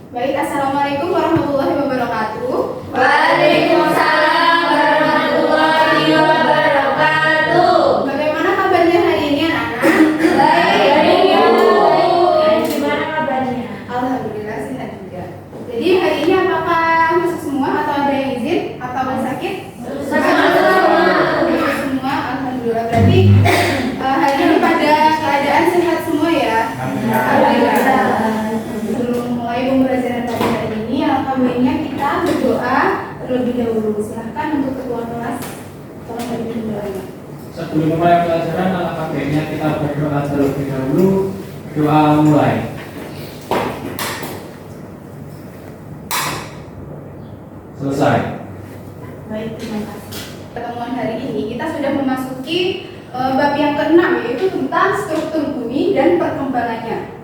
Baik, Assalamualaikum warahmatullahi wabarakatuh. Waalaikumsalam warahmatullahi wabarakatuh. Bagaimana kabarnya hari ini anak-anak? Baik, Ibu. Gimana kabarnya? Alhamdulillah sehat juga. Jadi hari ini apakah masuk semua atau ada yang izin atau yang sakit? Masuk semua, alhamdulillah. Berarti hari ini pada keadaan sehat semua ya? Alhamdulillah. Sebelum mulai pembelajaran pada hari ini, alangkah baiknya kita berdoa terlebih dahulu. Silahkan untuk ketua kelas tolong berikan doanya. Sebelum mulai pelajaran, alangkah baiknya kita berdoa terlebih dahulu. Doa mulai. Selesai. Baik, terima kasih. Pertemuan hari ini kita sudah memasuki bab yang ke-6, yaitu tentang struktur bumi dan perkembangannya.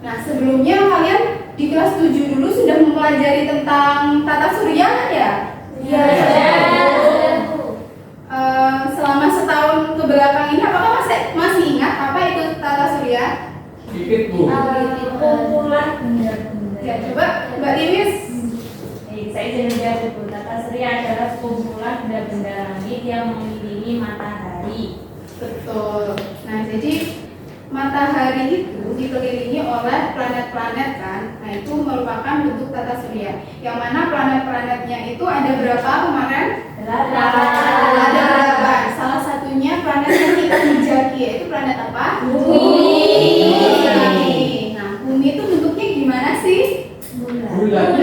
Nah, sebelumnya kalian di kelas 7 dulu sudah mempelajari tentang tata surya kan ya? Iya. Selama setahun ke belakang ini apakah masih ingat apa itu tata surya? Dikit Bu. Kumpulan benda-benda. Ya, coba Mbak Lilis. Saya izin menjawab, Ibu. Tata surya adalah kumpulan benda-benda langit yang mengelilingi matahari. Betul. Nah, jadi matahari itu dikelilingi oleh planet-planet kan. Nah, itu merupakan bentuk tata surya. Yang mana planet-planetnya itu ada berapa kemarin? Ada 8. Salah satunya planet yang kita jejaki, yaitu planet apa? Bumi. Nah, bumi itu bentuknya gimana sih? Bulat.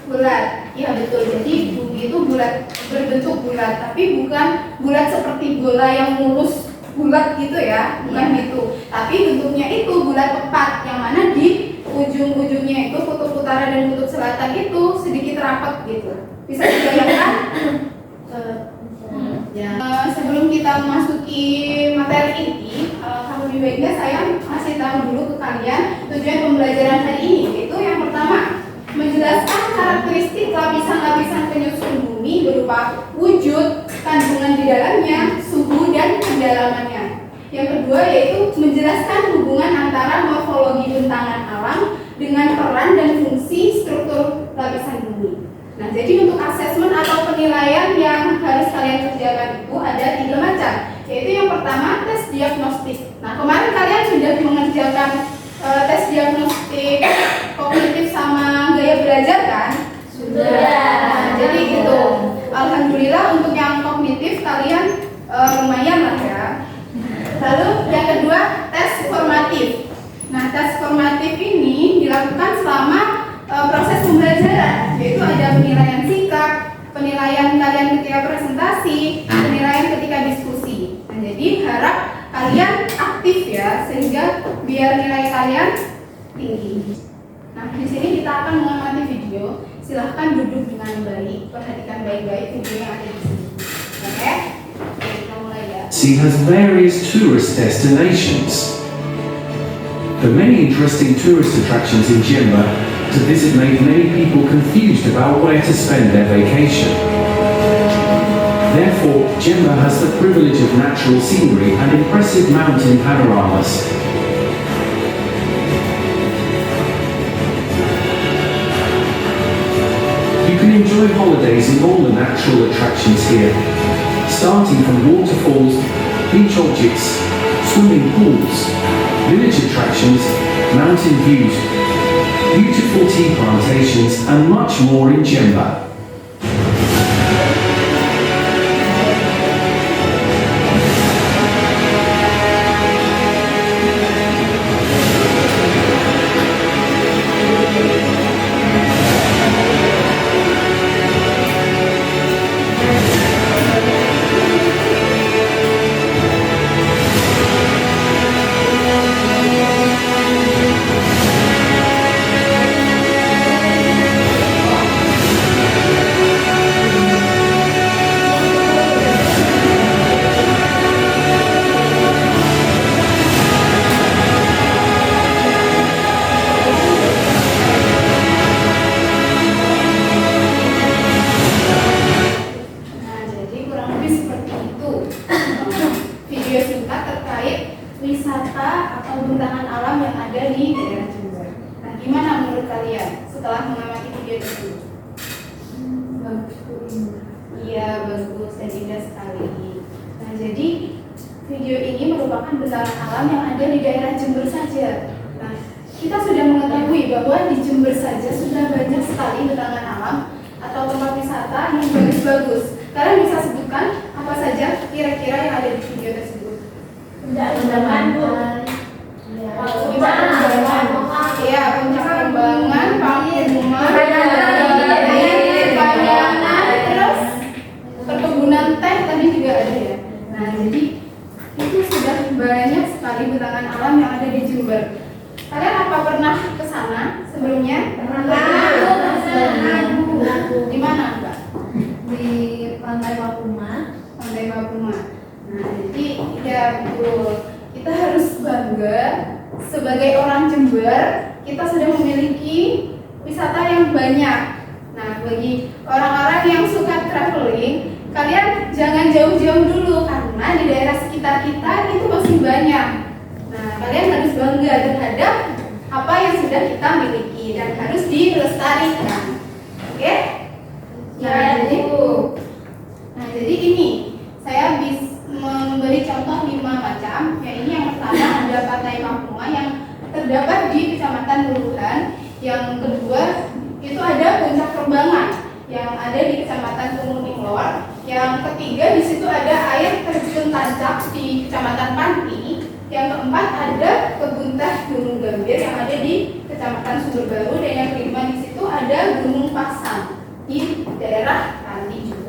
Bulat. Iya betul. Jadi bumi itu bulat, berbentuk bulat, tapi bukan bulat seperti bola yang mulus bulat gitu ya, bukan gitu. Tapi bentuknya itu bulat tepat, yang mana di ujung-ujungnya itu kutub utara dan kutub selatan itu sedikit rapat gitu. Bisa dibayangkan? Sebelum kita memasuki materi inti, kalau lebih baiknya saya kasih tahu dulu ke kalian tujuan pembelajaran hari ini, yaitu yang pertama menjelaskan karakteristik lapisan-lapisan penyusun bumi berupa wujud, kandungan di dalamnya, suhu dan kedalamannya. Yang kedua yaitu menjelaskan hubungan antara morfologi bentangan alam dengan peran dan fungsi struktur lapisan bumi. Nah, jadi untuk asesmen atau penilaian yang harus kalian kerjakan itu ada 3 macam, yaitu yang pertama tes diagnostik. Nah, kemarin kalian sudah mengerjakan tes diagnostik kognitif sama gaya belajar kan? Sudah. Nah, jadi gitu. Alhamdulillah untuk yang kognitif kalian lumayan lah ya. Lalu yang kedua tes formatif. Nah, tes formatif ini dilakukan selama proses pembelajaran, yaitu ada penilaian sikap, penilaian kalian ketika presentasi, penilaian ketika diskusi. Nah, jadi harap kalian aktif ya, sehingga biar nilai kalian tinggi. Nah, di sini kita akan mengamati video. Silahkan duduk dengan baik, perhatikan baik-baik video yang ada di sini. Oke? Kita mulai ya. Sea has various tourist destinations. The many interesting tourist attractions in Jimba to visit made many people confused about where to spend their vacation. Therefore, Jimba has the privilege of natural scenery and impressive mountain panoramas. You can enjoy holidays in all the natural attractions here, starting from waterfalls, beach objects, swimming pools, village attractions, mountain views, beautiful tea plantations, and much more in Jemba. menurut kalian setelah mengamati video tersebut? Iya, bagus dan indah sekali. Nah, jadi video ini merupakan bentaran alam yang ada di daerah Jember saja. Nah, kita sudah mengetahui bahwa di Jember saja sudah banyak sekali bentaran alam atau tempat wisata yang bagus-bagus. Kalian bisa sebutkan apa saja kira-kira yang ada di video tersebut? Undangan, Bu. Puncak Kembangan, ya Puncak Kembangan, Pamuman, Kayangan, terus perkebunan teh tadi juga ada ya. Nah, jadi itu sudah banyak sekali bentaran alam yang ada di Jember. Kalian apa pernah ke sana sebelumnya? Di mana, Mbak? Di Pantai Papuma. Pantai Papuma. Nah, jadi ya betul. Kita harus bangga sebagai orang Jember, kita sudah memiliki wisata yang banyak. Nah, bagi orang-orang yang suka traveling, kalian jangan jauh-jauh dulu karena di daerah sekitar kita itu masih banyak. Nah, kalian harus bangga terhadap apa yang sudah kita miliki dan harus dilestarikan. Oke? Jadi ini saya bisa memberi contoh 5 macam. Ya, ini yang pertama ada Pantai Papuma yang terdapat di Kecamatan Nuruhan. Yang kedua itu ada Puncak Kembangan yang ada di Kecamatan Kemuning Lor. Yang ketiga di situ ada air terjun Tancap di Kecamatan Panti. Yang keempat ada kebun teh Gunung Gambir yang ada di Kecamatan Sumber Baru. Dan yang kelima di situ ada Gunung Pasang di daerah Panti juga.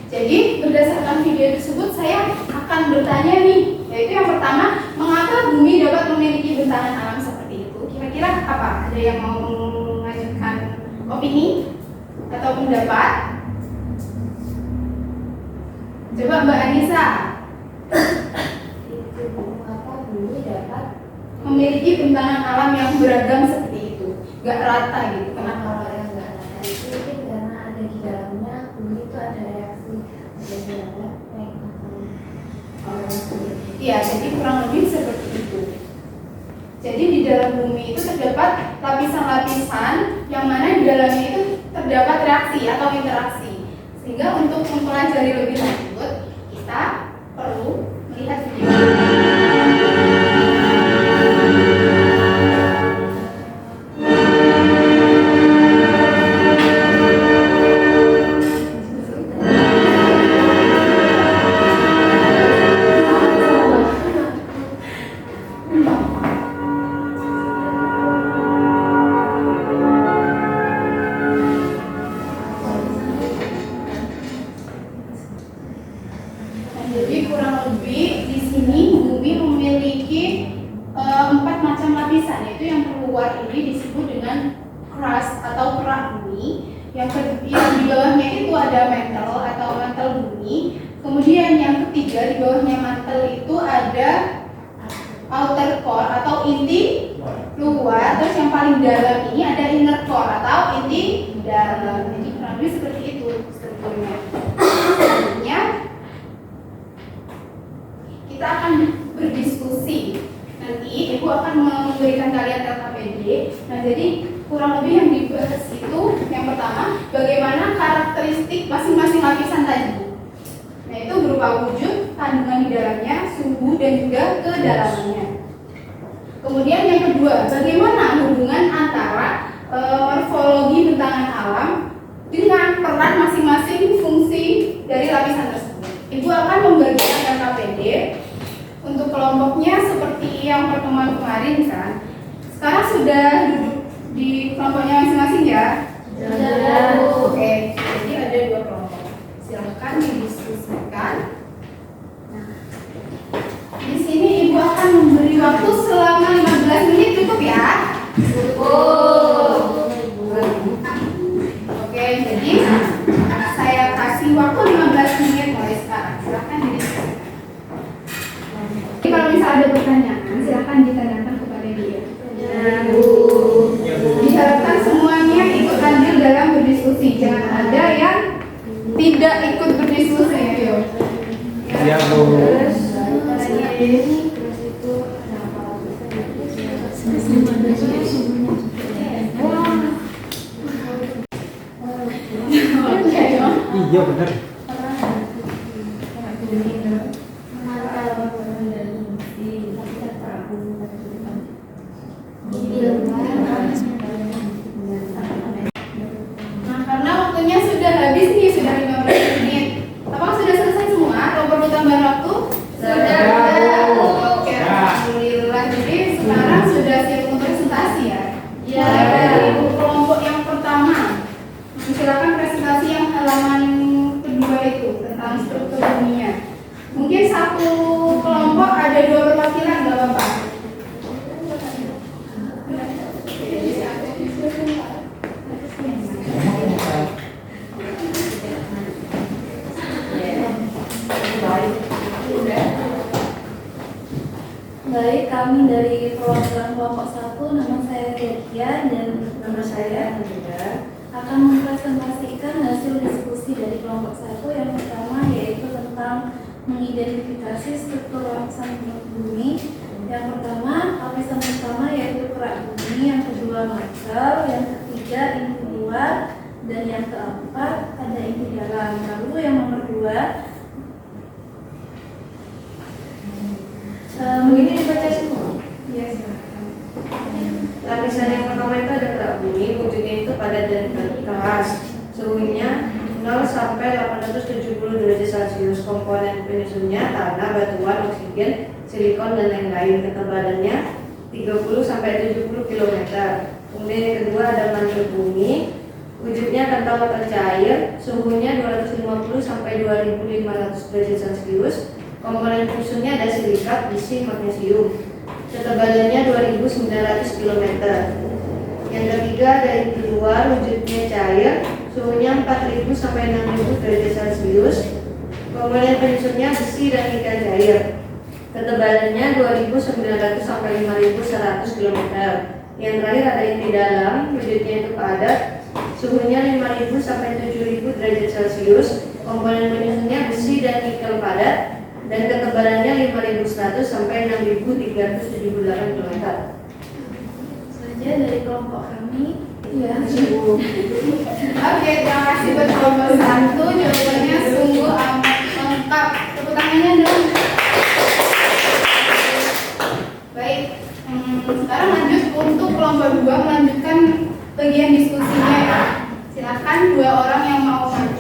Jadi berdasarkan video tersebut saya akan bertanya nih, yaitu yang pertama, mengapa bumi dapat memiliki bentaran alam seperti itu? Kira-kira apa? Ada yang mau mengajukan opini atau pendapat? Coba Mbak Anissa. Mengapa bumi dapat Memiliki bentaran alam yang beragam seperti itu, gak rata gitu. Kenapa? kalau yang nggak ada itu mungkin karena ada di dalamnya bumi itu ada reaksi ada Iya, jadi kurang lebih seperti itu. Jadi di dalam bumi itu terdapat lapisan-lapisan yang mana di dalamnya itu terdapat reaksi atau interaksi. Sehingga untuk mempelajari lebih lanjut, kita perlu melihat video. Jadi kurang lebih di sini bumi memiliki 4 macam lapisan, yaitu yang terluar ini disebut dengan crust atau kerak bumi. Yang di bawahnya itu ada mantle atau mantel bumi. Kemudian yang ketiga di bawahnya mantel itu ada outer core atau inti luar. Terus yang paling dalam ini ada inner core atau inti dalam. Jadi kurang lebih seperti itu strukturnya. Selanjutnya kita akan berdiskusi. Nanti Ibu akan memberikan kalian LKPD. Nah, jadi kurang lebih yang dibahas itu yang pertama, bagaimana karakteristik masing-masing lapisan tadi. Nah, itu berupa wujud, kandungan di dalamnya, suhu, dan juga kedalamannya. Kemudian yang kedua, bagaimana hubungan antara morfologi bentangan alam dengan peran masing-masing fungsi dari lapisan tersebut. Ibu akan membagikan LKPD. Untuk kelompoknya seperti yang pertemuan kemarin kan. Sekarang sudah duduk di kelompoknya masing-masing ya? Sudah. Oke, jadi ada 2 kelompok. Silakan didiskusikan. Nah, di sini Ibu akan memberi waktu selama 15 menit, cukup ya? Cukup. Oke, jadi saya kasih waktu 15 menit mulai sekarang. Silakan didiskusikan. Jadi kalau misalnya ada pertanyaan, silakan ditanyakan kepada dia. Diharapkan semuanya ikut andil dalam berdiskusi. Jangan ada yang tidak ikut berdiskusi. Iya, Bu. Terus itu Iya benar. Nah, karena waktunya sudah habis nih, sudah 15 menit. Apakah sudah selesai semua atau perlu tambahan waktu? Sudah. Oke, alhamdulillah. Jadi sekarang sudah siap untuk presentasi ya? Ya. Mulai dari kelompok yang pertama. Silakan presentasi yang halaman kedua itu tentang struktur dunia. Mungkin satu kelompok ada 2 perwakilan, nggak apa-apa. Baik, kami dari perwakilan kelompok 1, nama saya Detia dan nama saya Andrea, akan mempresentasikan hasil diskusi dari kelompok 1 yang pertama yaitu tentang mengidentifikasi struktur lapisan bumi. Yang pertama, lapisan pertama yaitu kerak bumi, yang kedua mantel, yang ketiga inti luar, dan yang keempat ada inti dalam. Lalu yang nomor 2, Ini dibaca semua. ya silakan. Lapisan yang pertama itu ada kerak bumi, wujudnya itu padat dan keras. Suhunya 0 sampai 870 derajat Celcius. Komponen penyusunnya tanah, batuan, oksigen, silikon dan lain-lain. Ketebalannya 30 sampai 70 km. Kemudian yang kedua ada mantel bumi. Wujudnya kental atau cair, suhunya 250 sampai 2500 derajat Celcius. Komponen penyusunnya ada silikat, besi, magnesium. Ketebalannya 2900 km. Yang ketiga ada inti luar, wujudnya cair, suhunya 4000 sampai 6000 derajat Celcius. Komponen penyusunnya besi dan ikan cair. Ketebalannya 2900 sampai 5100 km. Yang terakhir ada inti dalam, wujudnya itu padat, suhunya 5000 sampai 7000 derajat Celcius. Komponen penyusunnya besi dan nikel padat, dan ketebalannya 5100 sampai 6378 km. Saja dari kelompok kami. Ya. Oke, terima kasih buat kelompok 1. Jawabannya sungguh amat lengkap. Tepuk tangannya dong. Baik, sekarang lanjut untuk kelompok 2 melanjutkan bagian diskusinya ya. Silakan 2 orang yang mau maju.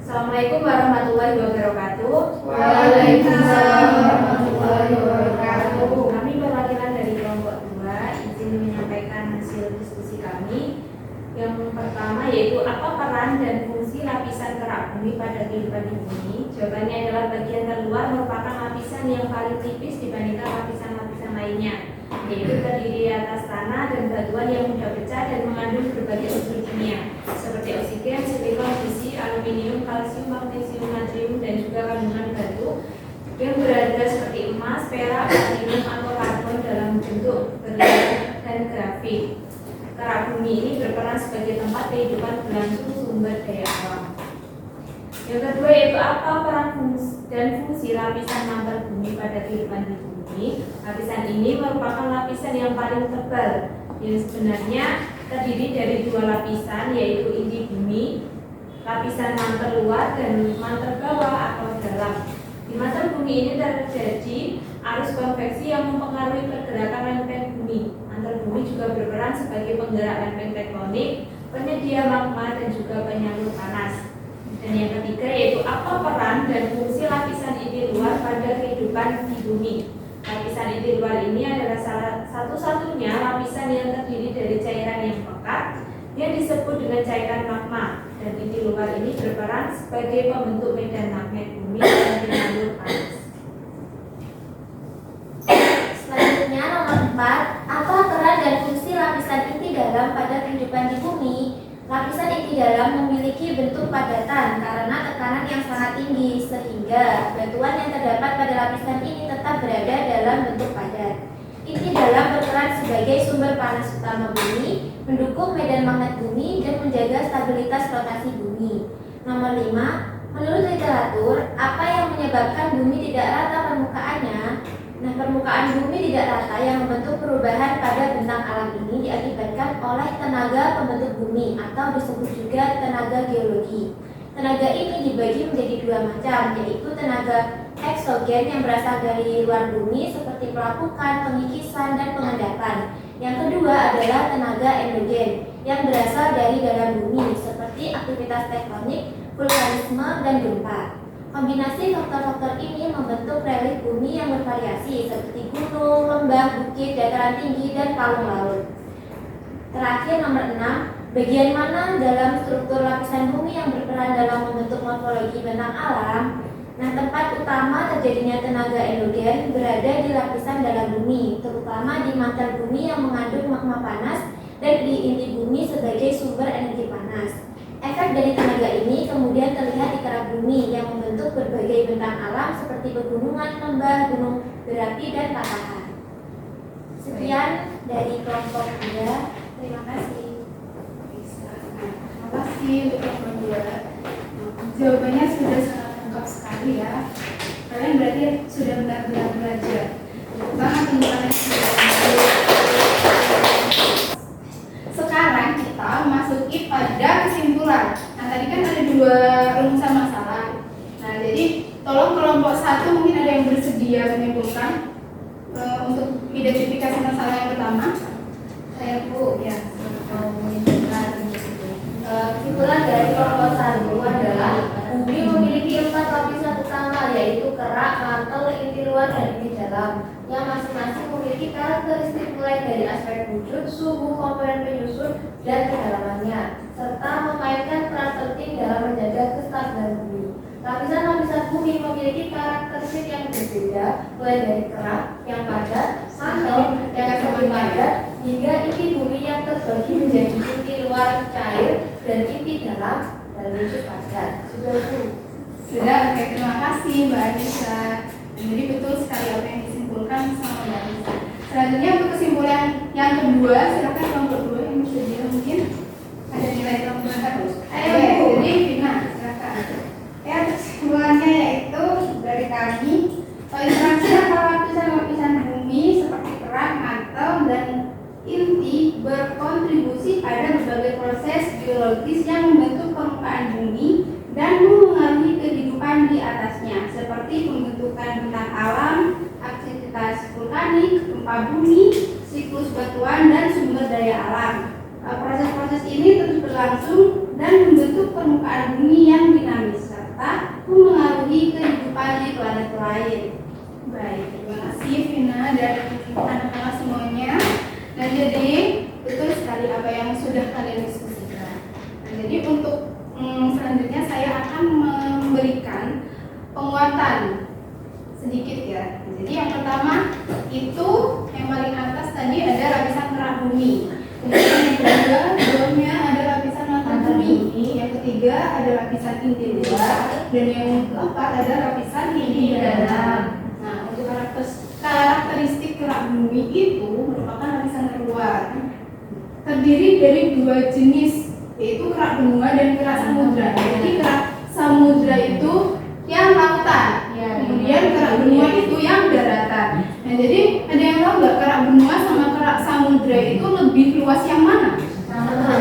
Assalamualaikum warahmatullahi wabarakatuh. Waalaikumsalam warahmatullahi wabarakatuh. Kami perwakilan dari kelompok 2 izin menyampaikan hasil diskusi kami. Yang pertama yaitu apa peran dan fungsi lapisan kerak bumi pada kehidupan di bumi. Jawabannya adalah bagian terluar merupakan lapisan yang paling tipis dibandingkan lapisan-lapisan lainnya, yaitu terdiri atas tanah dan batuan yang mudah pecah dan mengandung berbagai unsur kimia seperti oksigen, silikon, besi, aluminium, kalsium, magnesium, natrium, dan juga kandungan batu yang berharga seperti emas, perak, platinum, atau karbon dalam bentuk berlian dan grafit. Kerak bumi ini berperan sebagai tempat kehidupan berlangsung sumber daya alam. Yang kedua yaitu apa peran dan fungsi lapisan mantel bumi pada kehidupan di bumi. Lapisan ini merupakan lapisan yang paling tebal yang sebenarnya terdiri dari 2 lapisan yaitu inti bumi, lapisan mantel luar dan mantel bawah atau dalam. Di mantel bumi ini terjadi arus konveksi yang mempengaruhi pergerakan lempeng bumi. Mantel bumi juga berperan sebagai penggerak lempeng tektonik, penyedia magma dan juga penyalur panas. Dan yang ketiga yaitu apa peran dan fungsi lapisan inti luar pada kehidupan di bumi. Lapisan inti luar ini adalah salah satu-satunya lapisan yang terdiri dari cairan yang pekat yang disebut dengan cairan magma, dan inti luar ini berperan sebagai pembentuk medan magnet bumi dan penyalur panas. Selanjutnya nomor 4, apa peran dan fungsi lapisan inti dalam pada kehidupan di bumi? Lapisan inti dalam memiliki bentuk padatan karena tekanan yang sangat tinggi sehingga batuan yang terdapat pada lapisan ini tetap berada dalam bentuk padat. Inti dalam berperan berperan sebagai sumber panas utama bumi, mendukung medan magnet bumi, dan menjaga stabilitas rotasi bumi. Nomor 5, menurut literatur, apa yang menyebabkan bumi tidak rata permukaannya? Nah, permukaan bumi tidak rata yang membentuk perubahan pada bentang alam ini diakibatkan oleh tenaga pembentuk bumi atau disebut juga tenaga geologi. Tenaga ini dibagi menjadi dua macam, yaitu tenaga eksogen yang berasal dari luar bumi seperti pelapukan, pengikisan, dan pengendapan. Yang kedua adalah tenaga endogen yang berasal dari dalam bumi seperti aktivitas tektonik, vulkanisme, dan gempa. Kombinasi faktor-faktor ini membentuk relief bumi yang bervariasi seperti gunung, lembah, bukit, dataran tinggi, dan palung laut. Terakhir, nomor 6, bagian mana dalam struktur lapisan bumi yang berperan dalam membentuk morfologi bentang alam? Nah, tempat utama terjadinya tenaga endogen berada di lapisan dalam bumi, terutama di mantel bumi yang mengandung magma panas dan di inti bumi sebagai sumber energi panas. Efek dari tenaga ini kemudian terlihat di kerak bumi yang membentuk berbagai bentang alam seperti pegunungan, lembah, gunung berapi, dan patahan. Sekian dari kelompok 2. Terima kasih. Terima kasih untuk kelompok 2. Jawabannya sudah sangat lengkap sekali ya. Kalian berarti sudah benar-benar belajar. Terutama teman-teman yang sudah. Sekarang kita memasuki pada kesimpulan. Nah, tadi kan ada 2 rumusan masalah. Nah, jadi tolong kelompok 1 mungkin ada yang bersedia menyimpulkan untuk identifikasi masalah yang pertama. Saya Bu, ya, mau menunjukkan kesimpulan dari kelompok 1 adalah bumi memiliki 4 lapisan utama, yaitu kerak, mantel, inti luar, dan inti dalam, yang masing-masing memiliki karakteristik mulai dari aspek wujud, suhu, komponen penyusun, dan kedalamannya, serta memainkan peran penting dalam menjaga kestabilan bumi. Lapisan-lapisan bumi memiliki karakteristik yang berbeda, mulai dari kerak yang padat, mantel yang semakin padat, hingga inti bumi yang terbagi menjadi inti luar cair dan inti dalam wujud padat. Sudah Bu? Sudah, oke, terima kasih Mbak Anissa. Jadi betul sekali apa yang disimpulkan sama Mbak Anissa. Selanjutnya untuk kesimpulan yang kedua, silakan kelompok 2 yang bersedia mungkin ada nilai tambahan. Ayo Bu, jadi Vina, silakan. Ya, kesimpulannya yaitu dari kami, interaksi antara lapisan-lapisan bumi seperti kerak, mantel, dan inti berkontribusi pada berbagai proses geologis yang membentuk permukaan bumi dan mengaruhi kehidupan di atasnya, seperti pembentukan bentang alam, aktivitas vulkanik, gempa bumi, siklus batuan, dan sumber daya alam. Proses-proses ini terus berlangsung dan membentuk permukaan bumi yang dinamis serta mengaruhi kehidupan di planet lain. Baik, terima kasih Vina dan anak-anak semuanya. Dan jadi betul sekali apa yang sudah kalian diskusikan. Nah, jadi untuk selanjutnya saya akan memberikan penguatan sedikit ya. Jadi yang pertama itu yang paling atas tadi ada lapisan kerak bumi. Kemudian yang kedua, bawahnya ada lapisan mantel bumi. Yang ketiga ada lapisan inti luar dan yang keempat ada lapisan inti dalam. Nah, untuk karakteristik kerak bumi itu merupakan lapisan terluar. Terdiri dari 2 jenis, yaitu kerak benua dan kerak samudra. Jadi kerak samudra itu yang lautan, kemudian kerak benua itu yang daratan. Nah, jadi ada yang tahu nggak kerak benua sama kerak samudra itu lebih luas yang mana?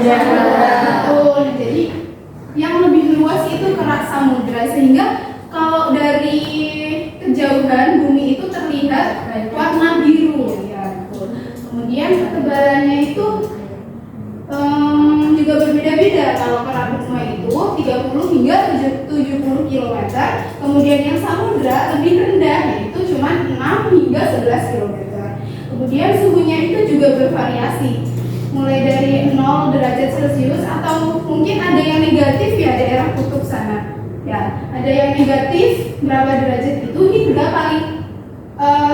Ya, betul. Jadi yang lebih luas itu kerak samudra, sehingga kalau dari kejauhan bumi itu terlihat warna biru. Ya, betul. Kemudian ketebalannya itu juga berbeda-beda. Kalau kerak benua itu 30 hingga 70 km, kemudian yang samudra lebih rendah, yaitu cuma 6 hingga 11 km. Kemudian suhunya itu juga bervariasi, mulai dari 0 derajat Celcius atau mungkin ada yang negatif ya, daerah kutub sana. Ya, ada yang negatif berapa derajat itu hingga paling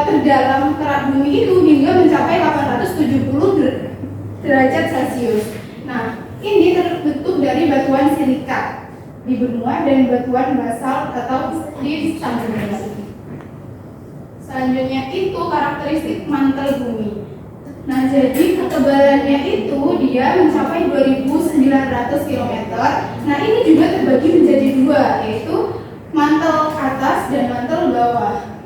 terdalam kerak bumi itu hingga mencapai 870 derajat Celcius. Nah, ini terbentuk dari batuan silika di benua dan batuan basalt atau di samudra. Selanjutnya itu karakteristik mantel bumi. Nah, jadi ketebalannya itu dia mencapai 2.900 km. Nah, ini juga terbagi menjadi dua, yaitu mantel atas dan mantel bawah.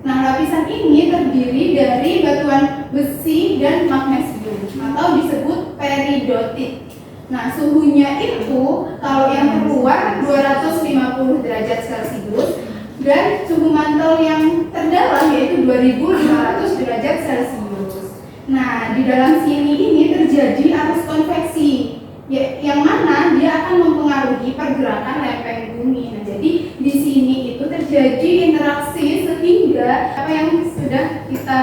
Nah, lapisan ini terdiri dari batuan besi dan magnesium atau disebut peridotit. Nah, suhunya itu kalau yang terluar 250 derajat Celcius dan suhu mantel yang terdalam yaitu 2.500 derajat Celcius. Nah, di dalam sini ini terjadi arus konveksi, yang mana dia akan mempengaruhi pergerakan lempeng bumi. Nah, jadi di sini itu terjadi interaksi sehingga apa yang sudah kita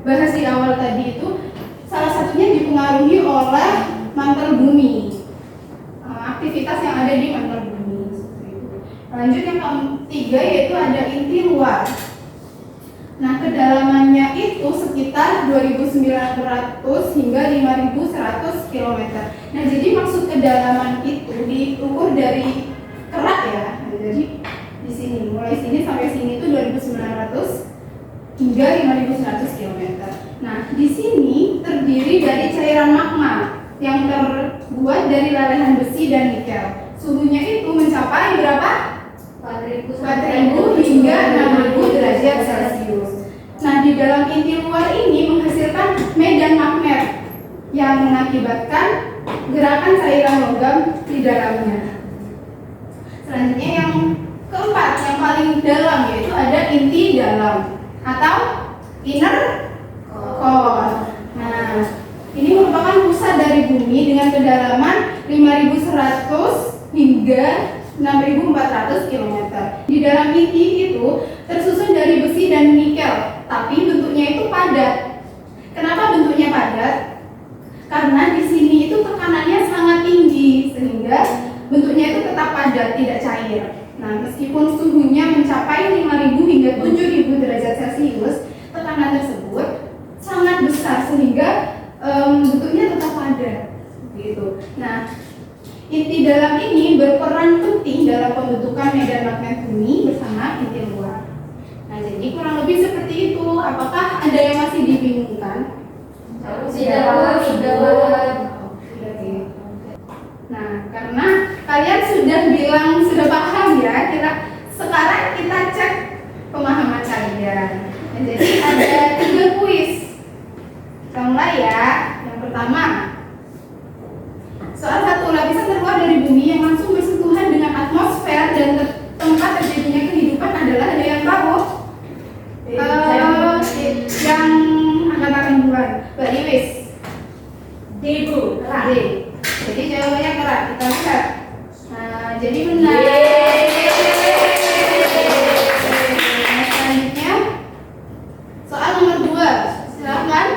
bahas di awal tadi itu salah satunya dipengaruhi oleh mantel bumi, aktivitas yang ada di mantel bumi. Lanjut yang ketiga yaitu ada inti luar. Nah, kedalamannya itu sekitar 2.900 hingga 5.100 km. Nah, jadi maksud kedalaman itu diukur dari kerak ya. Nah, jadi di sini, mulai sini sampai sini itu 2.900 hingga 5.100 km. Nah, di sini terdiri dari cairan magma yang terbuat dari lelehan besi dan nikel. Suhunya itu mencapai berapa? 4.000 hingga 6.000 derajat Celcius. Nah, di dalam inti luar ini menghasilkan medan magnet yang mengakibatkan gerakan cairan logam di dalamnya. Selanjutnya yang keempat, yang paling dalam yaitu ada inti dalam atau inner core. Nah, ini merupakan pusat dari bumi dengan kedalaman 5.100 hingga 6.400 km. Di dalam inti itu tersusun dari besi dan nikel, tapi bentuknya itu padat. Kenapa bentuknya padat? Karena di sini itu tekanannya sangat tinggi sehingga bentuknya itu tetap padat, tidak cair. Nah, meskipun suhunya mencapai 5.000 hingga 7.000 derajat Celcius, tekanan tersebut sangat besar sehingga bentuknya tetap padat. Gitu. Nah, inti dalam ini berperan penting dalam pembentukan medan magnet bumi bersama inti luar. Nah, jadi kurang lebih seperti itu. Apakah ada yang masih dibingungkan? Sudah. Nah, karena kalian sudah paham ya, sekarang kita cek pemahaman kalian. Nah, jadi ada 3 kuis. Kita mulai ya. Yang pertama, soal 1, lapisan terluar dari bumi yang langsung bersentuhan dengan atmosfer dan tempat terjadinya kehidupan adalah, ada yang tahu? Yang angkat-angkat duluan, Mbak Iwis. D, Bu. D. Jadi jawabannya kerak. Kita lihat. Nah, jadi benar. Selanjutnya soal nomor 2. Silakan.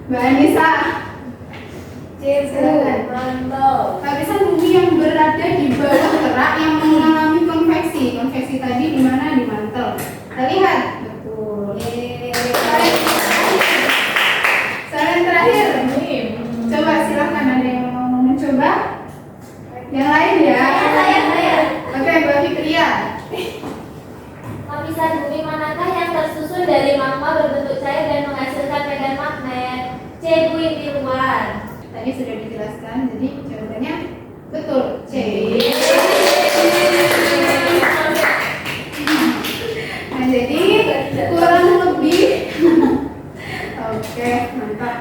Mbak Anissa. Silakan. Lapisan bumi yang berada di bawah kerak yang mengalami konveksi. Konveksi tadi di mana? Di mantel. Kita lihat. Betul. Saran terakhir. Coba silakan, ada yang mau mencoba? Yang lain ya. Saya. Oke, Mbak Fikria. Lapisan bumi manakah yang tersusun dari magma berbentuk cair dan menghasilkan medan magnet? C. Bu, inti luar. Tadi sudah dijelaskan, jadi jawabannya betul. C. Nah, jadi kurang lebih oke, mantap.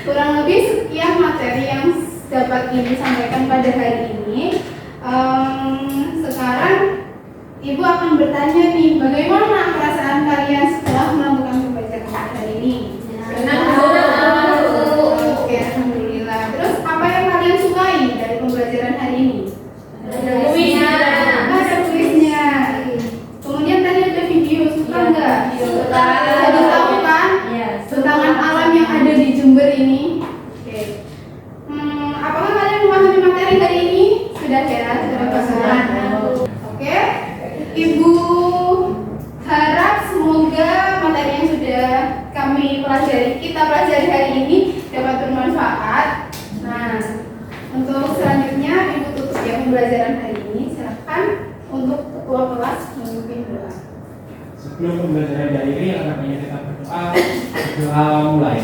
Kurang lebih sekian materi yang dapat Ibu sampaikan pada hari ini. Sekarang Ibu akan bertanya nih, bagaimana perasaan kalian setelah melakukan pembelajaran hari ini? Oke, alhamdulillah. Terus apa yang kalian sukai dari pembelajaran hari ini? Ada kuisnya. Kemudian tadi ada video, suka nggak? Suka. Jadi tahu kan tentang alam yang ada di Jember ini? Oke. Apakah kalian memahami materi hari ini? Sudah ya, sudah paham. Oke. Ibu harap semoga materi yang sudah kita pelajari hari ini dapat bermanfaat. Nah, untuk selanjutnya Ibu tutup ya pembelajaran hari ini. Silakan untuk ketua kelas memimpin doa. Sebelum pembelajaran dairi, alangkah baiknya kita berdoa. Doa mulai.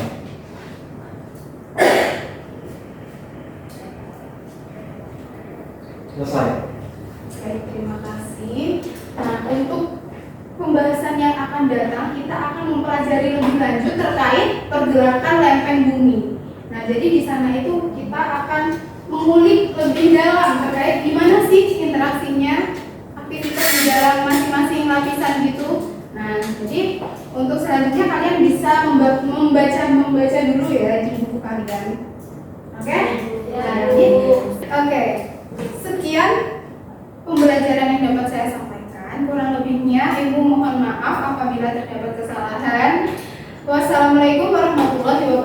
Selesai. Baik, terima kasih. Nah, untuk pembahasan yang akan datang, kita akan mempelajari lebih lanjut terkait pergerakan lempeng bumi. Nah, jadi di sana itu kita akan mengulik lebih dalam terkait gimana sih interaksinya, aktivitas di dalam masing-masing lapisan gitu. Nah, jadi untuk selanjutnya kalian bisa membaca dulu ya di buku kalian. Oke? Nah, jadi, oke. Sekian pembelajaran yang dapat saya sampaikan. Kurang lebihnya Ibu mohon maaf apabila terdapat kesalahan. Wassalamualaikum warahmatullahi wabarakatuh.